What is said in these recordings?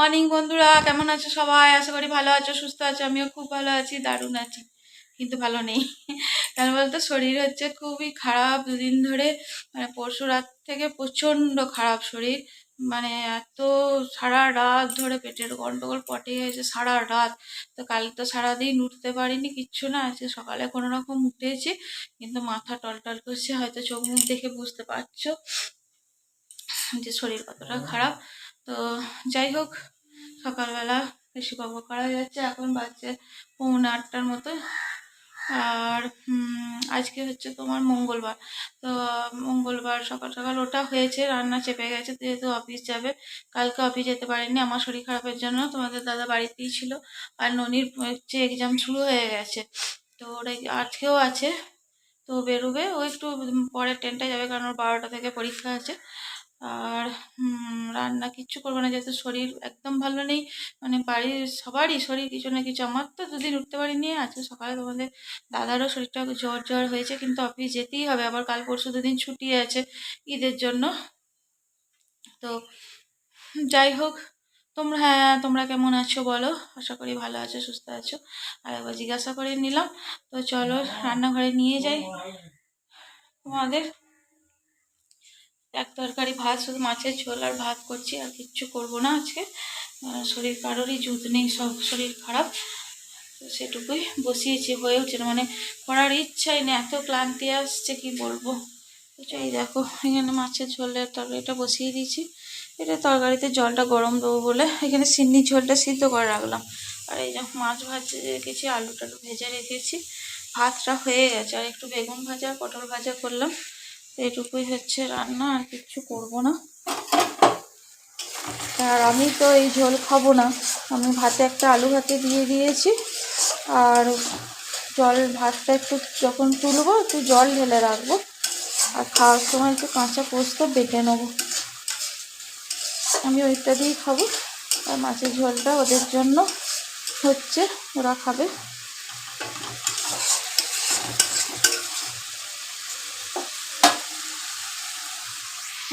Morning বন্ধুরা, কেমন আছো সবাই? আশা করি ভালো আছো, সুস্থ আছো। আমিও খুব ভালো আছি, দারুণ আছি, কিন্তু ভালো নেই। কেন বলতো, শরীর হচ্ছে খুবই খারাপ দুদিন ধরে। মানে পরশু রাত থেকে প্রচণ্ড খারাপ শরীর। মানে এত সারা রাত ধরে পেটের গন্ডগোল, পটে গেছে সারা রাত। তো কাল তো সারাদিন উঠতে পারিনি, কিচ্ছু না। আজকে সকালে কোনো রকম উঠেছি, কিন্তু মাথা টলটল করছে। হয়তো চোখ মুখ দেখে বুঝতে পারছো যে শরীর কতটা খারাপ। তো যাই হোক, সকালবেলা বেশি বকবক করা যাচ্ছে। এখন বাজছে 7:45 মতো। আর আজকে হচ্ছে তোমার মঙ্গলবার। তো মঙ্গলবার সকাল সকাল ওটা হয়েছে, রান্না চেপে গেছে, যেহেতু অফিস যাবে। কালকে অফিস যেতে পারেনি আমার শরীর খারাপের জন্য, তোমাদের দাদা বাড়িতেই ছিল। আর ননির হচ্ছে এক্সাম শুরু হয়ে গেছে, তো ওরা আজকেও আছে। তো বেরোবে ও একটু পরে, ট্রেনটায় যাবে, কারণ ওর 12টা থেকে পরীক্ষা আছে। আর রান্না কিচ্ছু করবো না, যেহেতু শরীর একদম ভালো নেই। মানে বাড়ির সবারই শরীর কিছু না কিছু। আমার তো দুদিন উঠতে পারিনি। আজকে সকালে তোমাদের দাদারও শরীরটা জ্বর জ্বর হয়েছে, কিন্তু অফিস যেতেই হবে। আবার কাল পরশু দুদিন ছুটি আছে ঈদের জন্য। তো যাই হোক, তোমরা কেমন আছো বলো? আশা করি ভালো আছো, সুস্থ আছো। আর একবার জিজ্ঞাসা করে নিলাম। তো চলো রান্নাঘরে নিয়ে যাই তোমাদের। এক তরকারি ভাত, শুধু মাছের ঝোল আর ভাত করছি, আর কিচ্ছু করব না আজকে। শরীর কারোরই জুত নেই, সব শরীর খারাপ। তো সেটুকুই বসিয়েছি, হয়ে উঠছে না। মানে করার ইচ্ছাই নেই, এত ক্লান্তি আসছে কি বলবো। এই দেখো, এখানে মাছের ঝোলের তরকারিটা বসিয়ে দিয়েছি। এটা তরকারিতে জলটা গরম দেবো বলে এখানে সিন্নির ঝোলটা সিদ্ধ করে রাখলাম। আর এই যে মাছ ভাজে রেখেছি, আলু টালু ভেজে রেখেছি। ভাতটা হয়ে গেছে, আর একটু বেগুন ভাজা পটল ভাজা করলাম। এটুকুই হচ্ছে রান্না, আর কিচ্ছু করবো না। আর আমি তো এই ঝোল খাবো না, আমি ভাতে একটা আলু ভাতে দিয়ে দিয়েছি। আর ভাতটা একটু যখন তুলবো একটু জল ঢেলে রাখবো। আর খাওয়ার সময় একটু কাঁচা পোস্ত বেটে নেবো, আমি ওইটা দিয়েই খাবো। আর মাছের ঝোলটা ওদের জন্য হচ্ছে, ওরা খাবে।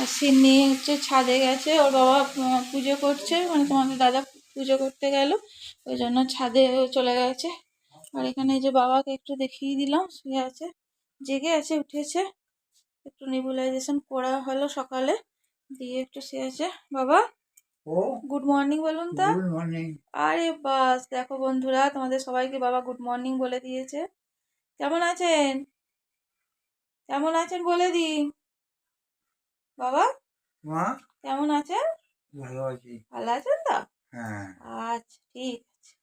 আর সিন্নি হচ্ছে ছাদে গেছে, ওর বাবা পুজো করছে, মানে তোমাদের দাদা পুজো করতে গেল, ওই জন্য ছাদে চলে গেছে। আর এখানে যে বাবাকে একটু দেখিয়ে দিলাম, শুয়ে আছে, জেগে আছে, উঠেছে। একটু নেবুলাইজেশন করা হলো সকালে, দিয়ে একটু শুয়ে আছে। বাবা গুড মর্নিং বলুন তো। Good morning. আরে বাস, দেখো বন্ধুরা, তোমাদের সবাইকে বাবা গুড মর্নিং বলে দিয়েছে। কেমন আছেন? কেমন আছেন বলে দিন বাবা। মা কেমন আছেন? ভালো আছি। ভালো আছেন তো? হ্যাঁ। আচ্ছা, ঠিক আছে।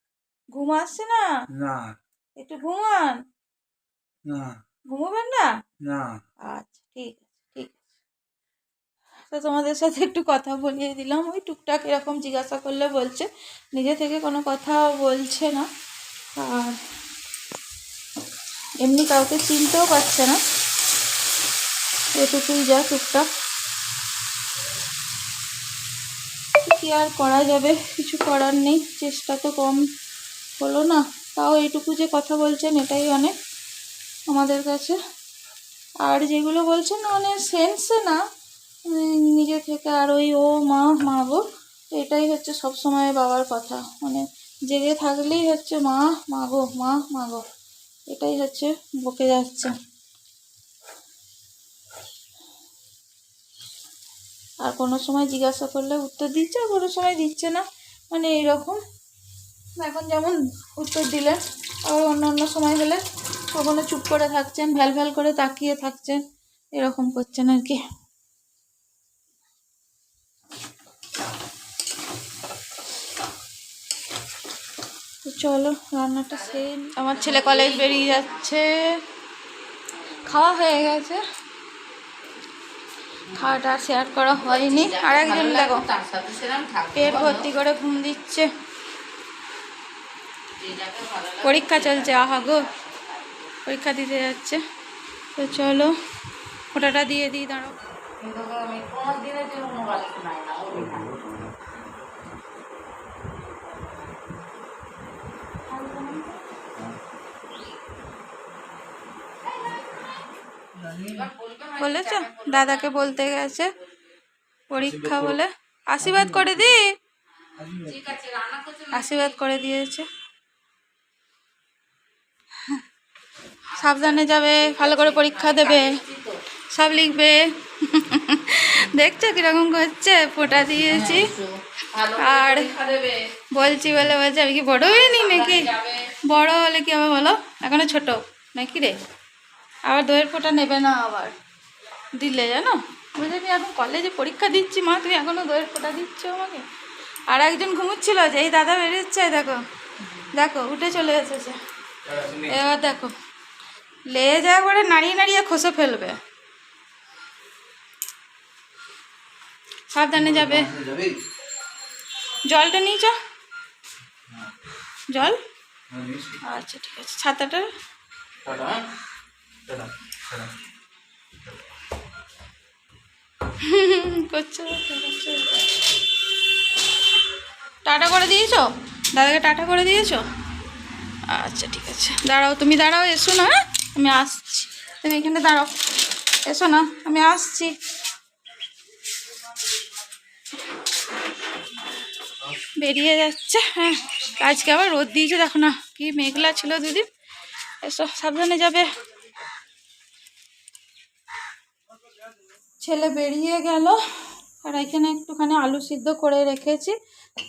ঘুম আসছে না? না। একটু ঘুমান। না। ঘুমাবেন না? না। আচ্ছা, ঠিক আছে, ঠিক আছে। তো তোমাদের সাথে একটু কথা বলিয়ে দিলাম। ওই টুকটাক এরকম জিজ্ঞাসা করলে বলছে, নিজে থেকে কোনো কথা বলছে না। আর এমনি কাউকে চিনতেও পারছে না, এটুকুই যা টুকটাক। কি আর করা যাবে, কিছু করার নেই। চেষ্টা তো কম হলো না, তাও এইটুকু যে কথা বলছেন এটাই অনেক আমাদের কাছে। আর যেগুলো বলছেন মানে সেন্সে না, নিজে থেকে। আর ওই ও মা মা গো, এটাই হচ্ছে সবসময় বাবার কথা। মানে জেগে থাকলেই হচ্ছে মা মা গো, মা মা গো, এটাই হচ্ছে বকে যাচ্ছে। আর কোনো সময় জিজ্ঞাসা করলে উত্তর দিচ্ছে, আর কোনো সময় দিচ্ছে না, মানে এইরকম। এখন যেমন উত্তর দিলেন, আবার অন্য অন্য সময় হলে কখনো চুপ করে থাকছেন, ভ্যাল ভ্যাল করে তাকিয়ে থাকছেন, এরকম করছেন আর কি। তো চলো রান্নাটা সেই। আমার ছেলে কলেজ বেরিয়ে যাচ্ছে, খাওয়া হয়ে গেছে, খাওয়াটা শেয়ার করা হয়নি। আর একজন দেখো পেট ভর্তি করে ঘুম দিচ্ছে, পরীক্ষা চলছে। আহা গো, পরীক্ষা দিতে যাচ্ছে। তো চলো ওটাটা দিয়ে দিই, দাঁড়াও। বলেছ, দাদাকে বলতে গেছে পরীক্ষা বলে। আশীর্বাদ করে দি, আশীর্বাদ করে দিয়েছে। সাবধানে যাবে, ভালো করে পরীক্ষা দেবে, সব লিখবে। দেখছো কিরকম করছে, ফোঁটা দিয়েছি আর বলছি বলে বলছে আমি কি বড় হইনি নাকি? বড় হলে কি হবে বলো, এখনো ছোট নাকি রে? আবার দইয়ের ফোঁটা নেবে না আবার দিলে, জানো? বলছে আমি এখন কলেজে পরীক্ষা দিচ্ছি মা, তুমি এখনো দইয়ের ফোঁটা দিচ্ছ আমাকে। আর একজন ঘুমুচ্ছিল, যে এই দাদা বেরোচ্ছে, দেখো দেখো উঠে চলে এসেছে। এবার দেখো লেজ একবারে নাড়িয়ে নাড়িয়ে খসে ফেলবে। সাবধানে যাবে। জলটা নিয়েছ? জল? আচ্ছা ঠিক আছে। ছাতাটা করছো, টাটা করে দিয়েছো দাদাকে? টাটা করে দিয়েছো? আচ্ছা ঠিক আছে, দাঁড়াও, তুমি দাঁড়াও, এসো না, হ্যাঁ আমি আসছি। তুমি এখানে দাঁড়াও, এসো না, আমি আসছি। বেরিয়ে যাচ্ছে। হ্যাঁ, আজকে আবার রোদ দিয়েছে, দেখো না কি মেঘলা ছিল দুদিন। এসো, সাবধানে যাবে। ছেলে বেরিয়ে গেল, আর এখানে একটুখানি আলু সিদ্ধ করে রেখেছি।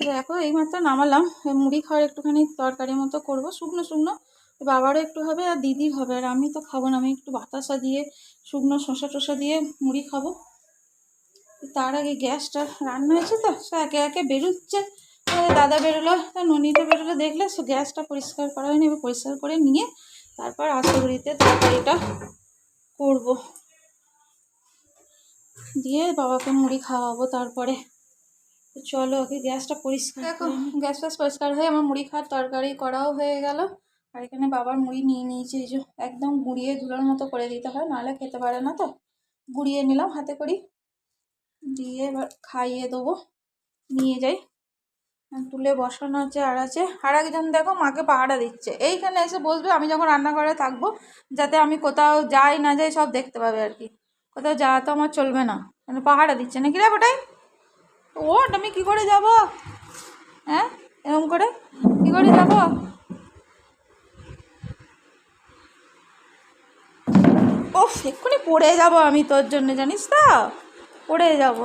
দেখো এইমাত্র নামালাম, মুড়ি খাওয়ার একটুখানি তরকারি মতো করব, শুকনো শুকনো। বাবারও একটু হবে আর দিদির হবে, আর আমি তো খাবো না, আমি একটু বাতাসা দিয়ে শুকনো শসা টসা দিয়ে মুড়ি খাবো। তার আগে গ্যাসটা রান্না হয়েছে তো, সে একে একে বেরোচ্ছে। দাদা বেরোলো, ননিটা বেরোলো, দেখলে গ্যাসটা পরিষ্কার করা হয়নি, এবার পরিষ্কার করে নিয়ে তারপর আশাগুড়িতে তরকারিটা করবো, দিয়ে বাবাকে মুড়ি খাওয়াবো তারপরে। চলো আগে গ্যাসটা পরিষ্কার। দেখো গ্যাস ফ্যাস পরিষ্কার হয়ে আমার মুড়ি খাওয়ার তরকারি করাও হয়ে গেল। আর এখানে বাবার মুড়ি নিয়ে নিয়েছি, এই যে একদম গুঁড়িয়ে ধুলোর মতো করে দিতে হয়, নাহলে খেতে পারে না, তো গুঁড়িয়ে নিলাম হাতে করি, দিয়ে এবার খাইয়ে দেবো। নিয়ে যাই, তুলে বসানো আছে। আর একজন দেখো মাকে পাহারা দিচ্ছে, এইখানে এসে বসবে, আমি যখন রান্নাঘরে থাকবো, যাতে আমি কোথাও যাই না যাই সব দেখতে পাবে আর কি। কোথাও যাওয়া তো আমার চলবে না, মানে পাহারা দিচ্ছে নাকি রে ওটাই। ওট, আমি কী করে যাব? হ্যাঁ, এরকম করে কী করে যাব? ওফ, এক্ষুনি পড়ে যাব আমি তোর জন্য, জানিস তো, পড়ে যাব।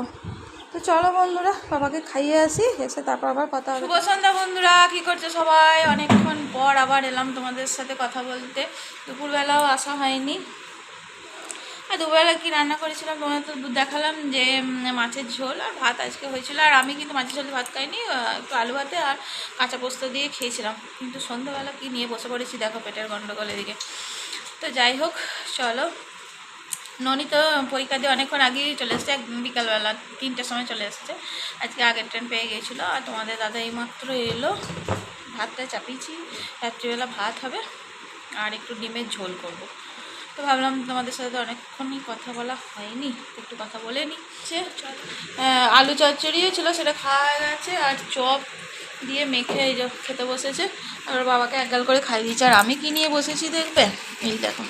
তো চলো বন্ধুরা, বাবাকে খাইয়ে আসি, এসে তারপর আবার কথা হবে। শুভ সন্ধ্যা বন্ধুরা, কী করছো সবাই? অনেকক্ষণ পর আবার এলাম তোমাদের সাথে কথা বলতে। দুপুরবেলাও আসা হয়নি। আর দুপুরবেলা কী রান্না করেছিলাম তোমাদের তো দেখালাম, যে মাছের ঝোল আর ভাত আজকে হয়েছিল। আর আমি কিন্তু মাছের ঝোল ভাত খাইনি, একটু আলু ভাতে আর কাঁচা পোস্ত দিয়ে খেয়েছিলাম। কিন্তু সন্ধ্যাবেলা কি নিয়ে বসে পড়েছি দেখো, পেটের গন্ডগোল এদিকে। তো যাই হোক, চলো। ননি তো পরীক্ষা দিয়ে অনেকক্ষণ আগেই চলে এসছে, বিকালবেলা 3টের সময় চলে এসছে। আজকে আগের ট্রেন পেয়ে গিয়েছিলো। আর তোমাদের দাদা এইমাত্র এলো, ভাতটা চাপিয়েছি, রাত্রিবেলা ভাত হবে আর একটু ডিমের ঝোল করব। তো ভাবলাম তোমাদের সাথে তো অনেকক্ষণই কথা বলা হয়নি, একটু কথা বলে নিচ্ছে। আলু চচ্চড়িও ছিল, সেটা খাওয়া গেছে। আর চপ দিয়ে মেখে এই যে খেতে বসেছে, আর বাবাকে একগাল করে খাই দিয়েছে। আর আমি কি নিয়ে বসেছি দেখবে, এই দেখো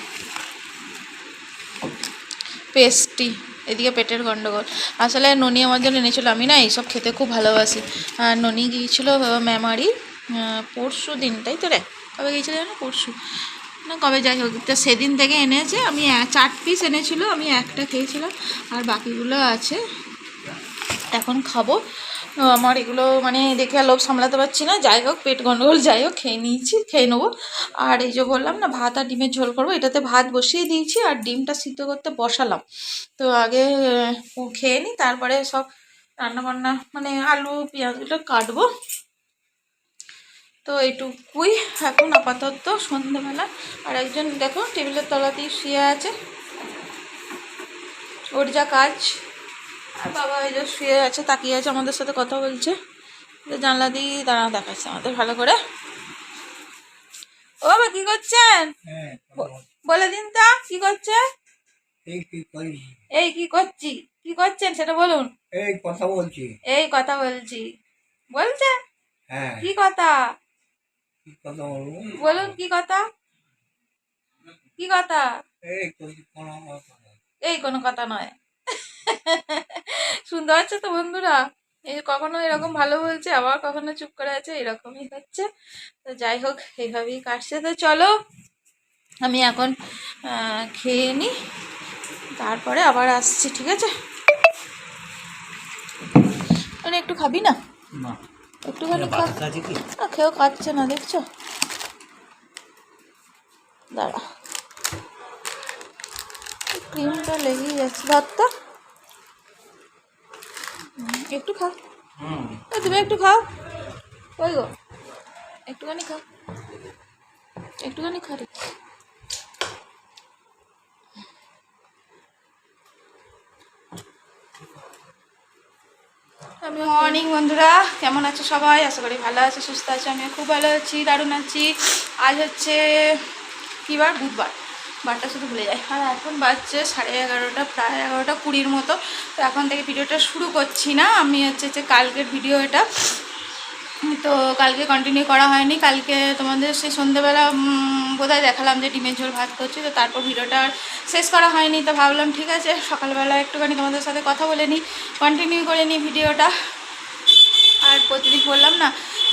পেস্টি, এদিকে পেটের গন্ডগোল। আসলে ননি আমার জন্য এনেছিল, আমি না এইসব খেতে খুব ভালোবাসি। আর ননি গিয়েছিলো মেমারি পরশু দিন, তাই তো রে? কবে গিয়েছিল জানো? পরশু না কবে, যাই হোক, তো সেদিন থেকে এনেছে। আমি 4 পিস এনেছিল, আমি একটা খেয়েছিলাম, আর বাকিগুলো আছে, এখন খাবো। আমার এগুলো মানে দেখে আর লোভ সামলাতে পারছি না। যাই হোক, পেট গন্ডগোল, যাই হোক, খেয়ে নিয়েছি, খেয়ে নেবো। আর এই যে বললাম না, ভাত আর ডিমের ঝোল করবো, এটাতে ভাত বসিয়ে দিয়েছি আর ডিমটা সিদ্ধ করতে বসালাম। তো আগে খেয়ে নিই, তারপরে সব রান্নাবান্না মানে আলু পেঁয়াজগুলো কাটবো। তো এইটুকুই এখন আপাতত সন্ধ্যেবেলা। আর একজন দেখো টেবিলের তলাতেই শুয়ে আছে, ওর যা কাজ। আর বাবা এই যে শুয়ে আছে, তাকিয়ে আছে, আমাদের সাথে কথা বলছে। জানলা দিয়ে দাঁড়া দেখাচ্ছে আমাদের ভালো করে। ও বাবা কি করছেন? বলে দিন তো কি করছে। এই কি করছি, কি করছেন সেটা বলুন। এই কথা বলছি, এই কথা বলছি, বলছে কি কথা, বলুন কি কথা, কি কথা। এই কোনো কথা নয়। শুনতে পাচ্ছ তো বন্ধুরা, এই যে কখনো এরকম ভালো বলছে, আবার কখনো চুপ করে আছে, এরকমই হচ্ছে। তো যাই হোক, এইভাবেই কাটছে। তো চলো আমি এখন খেয়ে নিই, তারপরে আবার আসছি, ঠিক আছে? মানে একটু খাবি না? একটুখানি খা। খেয়েও খাচ্ছে না, দেখছো? দাঁড়া, ক্রিমটা লেগেই যাচ্ছে। ভাতটা একটু খা, তুমি একটু খাও। ওই গো, একটুখানি খা, একটুখানি খা রে। মর্নিং বন্ধুরা, কেমন আছো সবাই? আশা করি ভালো আছো, সুস্থ আছো। আমিও খুব ভালো আছি, দারুণ আছি। আজ হচ্ছে কী বার? বুধবার। বারটা শুধু ভুলে যায়। আর এখন বাজছে 11:30, প্রায় 11:20 মতো। তো এখন থেকে ভিডিওটা শুরু করছি না। আমি হচ্ছে কালকের ভিডিও এটা, তো কালকে কন্টিনিউ করা হয়নি। কালকে তোমাদের সেই সন্ধ্যেবেলা বোধহয় দেখালাম যে ডিমের ঝোল ভাত করছি, তো তারপর ভিডিওটা আর শেষ করা হয়নি। তো ভাবলাম ঠিক আছে সকালবেলা একটুখানি তোমাদের সাথে কথা বলে নিই, কন্টিনিউ করে নিই ভিডিওটা। আর প্রতিদিন বললাম না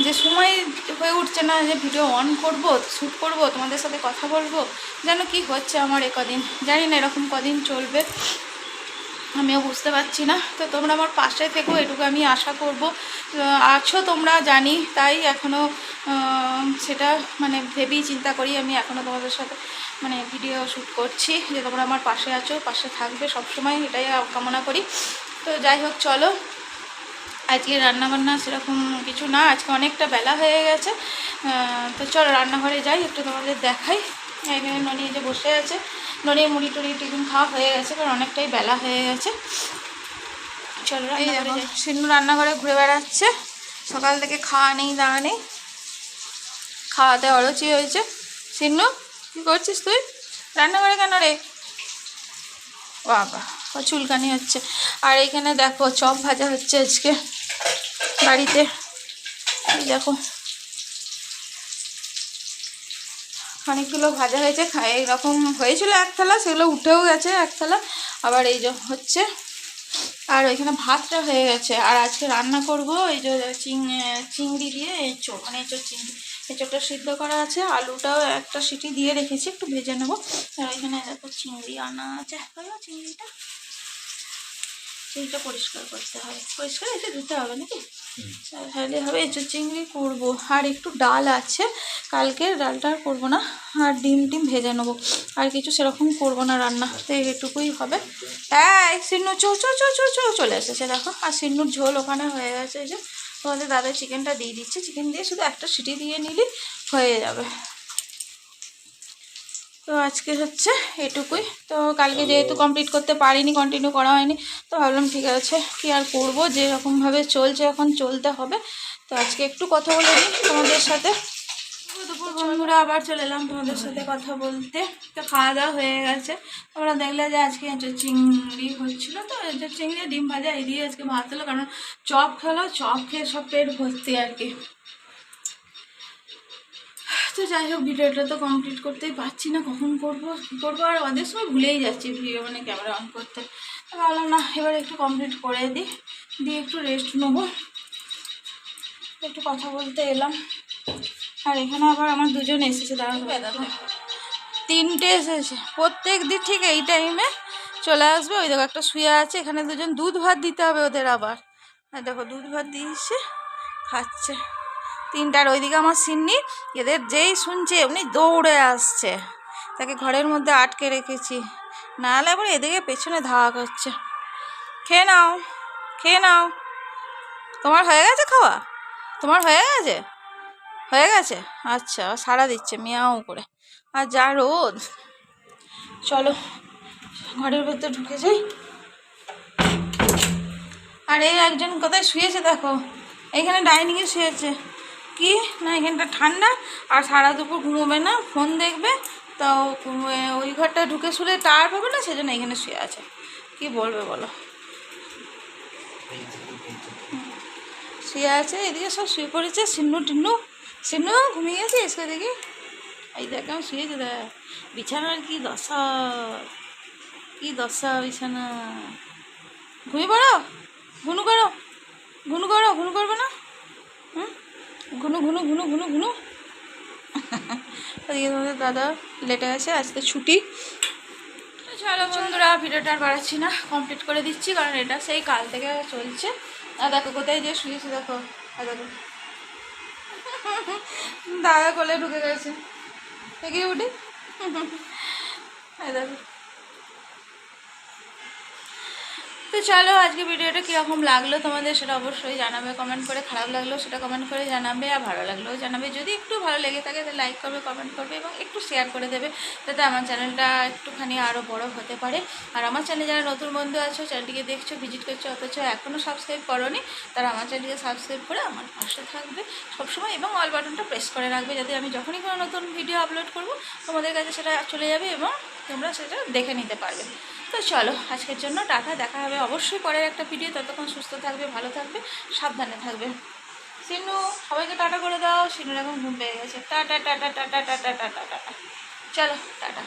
যে সময় হয়ে উঠছে না যে ভিডিও অন করব, শ্যুট করব, তোমাদের সাথে কথা বলবো। যেন কি হচ্ছে আমার কদিন, জানি না এরকম কদিন চলবে, আমিও বুঝতে পারছি না। তো তোমরা আমার পাশে থেকো, এটুকু আমি আশা করব। আছো তোমরা জানি, তাই এখনও সেটা মানে ভেবেই চিন্তা করি আমি এখনও তোমাদের সাথে মানে ভিডিও শ্যুট করছি, যে তোমরা আমার পাশে আছো, পাশে থাকবে সবসময়, এটাই কামনা করি। তো যাই হোক চলো, আজকে রান্নাবান্না সেরকম কিছু না, আজকে অনেকটা বেলা হয়ে গেছে। তো চলো রান্নাঘরে যাই, একটু তোমাদের দেখাই। এখানে ননি যে বসে আছে, ননির মুড়ি টুড়ি টিফিন খাওয়া হয়ে গেছে, কারণ অনেকটাই বেলা হয়ে গেছে। চলো রান্নাঘরে যাই। সিন্নু রান্নাঘরে ঘুরে বেড়াচ্ছে, সকাল থেকে খাওয়া নেই দাওয়া নেই, খাওয়াতে অরুচি হয়েছে। সিন্নু কী করছিস তুই রান্নাঘরে? কেন রে বাবা, ও চুলকানি হচ্ছে। আর এইখানে দেখো চপ ভাজা হচ্ছে আজকে বাড়িতে, দেখো অনেকগুলো ভাজা হয়েছে। এইরকম হয়েছিল এক থালা, সেগুলো উঠেও গেছে এক থালা, আবার এই যে হচ্ছে। আর ওইখানে ভাতটা হয়ে গেছে। আর আজকে রান্না করব এই যে চিংড়ি দিয়ে এঁচোড়, মানে এঁচোড় চিংড়ি, এঁচোড়টা সিদ্ধ করা আছে, আলুটাও একটা সিটি দিয়ে রেখেছি, একটু ভেজে নেবো। আর ওইখানে দেখো চিংড়ি আনা আছে, চিংড়িটা চিংড়িটা পরিষ্কার করতে হবে, পরিষ্কার এসে ধুতে হবে নাকি, তাহলে হবে। এঁচোড় চিংড়ি করবো। আর একটু ডাল আছে, কালকের ডালটা আর করবো না। আর ডিম ভেজে নেবো, আর কিছু সেরকম করবো না রান্না, তো এটুকুই হবে। হ্যাঁ সিন্নু চলে এসেছে দেখো। আর সিন্নুর ঝোল ওখানে হয়ে গেছে, এই যে তোমাদের দাদা চিকেনটা দিয়ে দিচ্ছে, চিকেন দিয়ে শুধু একটা সিটি দিয়ে নিলে হয়ে যাবে। তো আজকে হচ্ছে এটুকুই। তো কালকে যেহেতু কমপ্লিট করতে পারিনি, কন্টিনিউ করা হয়নি, তো ভাবলাম ঠিক আছে কি আর করবো, যেরকমভাবে চলছে এখন চলতে হবে। তো আজকে একটু কথা বলে নিই তোমাদের সাথে। দুপুর বন্ধুরা আবার চলে এলাম তোমাদের সাথে কথা বলতে। তো খাওয়া দাওয়া হয়ে গেছে, তোমরা দেখলে যে আজকে চিংড়ি হচ্ছিলো, তো চিংড়ি ডিম ভাজা এই দিয়ে আজকে ভাত হলো, কারণ চপ খেলো, চপ খেয়ে সব পেট ভর্তি আর কি। তো যাই হোক, ভিডিওটা তো কমপ্লিট করতেই পারছি না, কখন করবো কী করবো, আর অনেক সময় ভুলেই যাচ্ছি ভিডিও মানে ক্যামেরা অন করতে। ভাবলাম না এবার একটু কমপ্লিট করে দিই, দিয়ে একটু রেস্ট নেবো, একটু কথা বলতে এলাম। আর এখানে আবার আমার দুজন এসেছে, দাঁড়ানো তিনটে এসেছে, প্রত্যেক দিন ঠিক এই টাইমে চলে আসবে। ওই দেখো একটা শুয়ে আছে, এখানে দুজন দুধ ভাত দিতে হবে ওদের আবার। আর দেখো দুধ ভাত দিয়েছে, খাচ্ছে তিনটার। ওইদিকে আমার সিন্নি, এদের যেই শুনছে এমনি দৌড়ে আসছে, তাকে ঘরের মধ্যে আটকে রেখেছি, নাহলে আবার এদিকে পেছনে ধাওয়া করছে। খেয়ে নাও, খেয়ে নাও, তোমার হয়ে গেছে খাওয়া? তোমার হয়ে গেছে? হয়ে গেছে, আচ্ছা। সাড়া দিচ্ছে মিয়াও করে। আর যা রোদ, চলো ঘরের ভেতর ঢুকে যাই। আর এই একজন কোথায় শুয়েছে দেখো, এইখানে ডাইনিংয়ে শুয়েছে। কি না এখানটা ঠান্ডা, আর সারা দুপুর ঘুমোবে না, ফোন দেখবে, তো ওই ঘরটা ঢুকে শুলে টাওয়ার পাবে না, সেজন্য এখানে শুয়ে আছে। কি বলবে বলো, শুয়ে আছে। এদিকে সব শুয়ে পড়েছে, সিন্নু ঘুমিয়ে গেছে, এসে দেখি এই দেখ আমি শুয়েছে, দেখ বিছানার কি দশা, কি দশা বিছানা। ঘুমিয়ে পড়ো, ঘুনু করো, ঘুনু করো, ঘুনু করবে না? হুম, ঘুনু ঘুনু ঘুনু ঘুনু ঘুনু। ওদিকে তোমাদের দাদা লেটে গেছে, আজকে ছুটি। চলো বন্ধুরা, ভিডিওটা আর বাড়াচ্ছি না, কমপ্লিট করে দিচ্ছি, কারণ এটা সেই কাল থেকে চলছে। আর দেখো কোথায় যে শুয়েছি, দেখো। আর দেখো দাদা কোলে ঢুকে গেছে, এগিয়ে উঠি। দেখো। তো চলো, আজকে ভিডিওটা কীরকম লাগলো তোমাদের সেটা অবশ্যই জানাবে কমেন্ট করে। খারাপ লাগলো সেটা কমেন্ট করে জানাবে, আর ভালো লাগলেও জানাবে। যদি একটু ভালো লেগে থাকে তাহলে লাইক করবে, কমেন্ট করবে এবং একটু শেয়ার করে দেবে, যাতে আমার চ্যানেলটা একটুখানি আরও বড় হতে পারে। আর আমার চ্যানেলে যারা নতুন বন্ধু আছো, চ্যানেলটিকে দেখছো, ভিজিট করছো, অথচ এখনও সাবস্ক্রাইব করোনি, তারা আমার চ্যানেলটিকে সাবস্ক্রাইব করে আমার পাশে থাকবে সবসময় এবং অল বাটনটা প্রেস করে রাখবে, যাতে আমি যখনই কোনো নতুন ভিডিও আপলোড করব তোমাদের কাছে সেটা চলে যাবে এবং তোমরা সেটা দেখে নিতে পারবে। তো চলো, আজকের জন্য টাটা, দেখা হবে অবশ্যই পরের একটা ভিডিও। ততক্ষণ সুস্থ থাকবে, ভালো থাকবে, সাবধানে থাকবে। সিনু, সবাইকে টাটা করে দাও। সিনুর এখন ঘুম পেয়ে গেছে। Tata tata tata tata tata tata. চলো টাটা।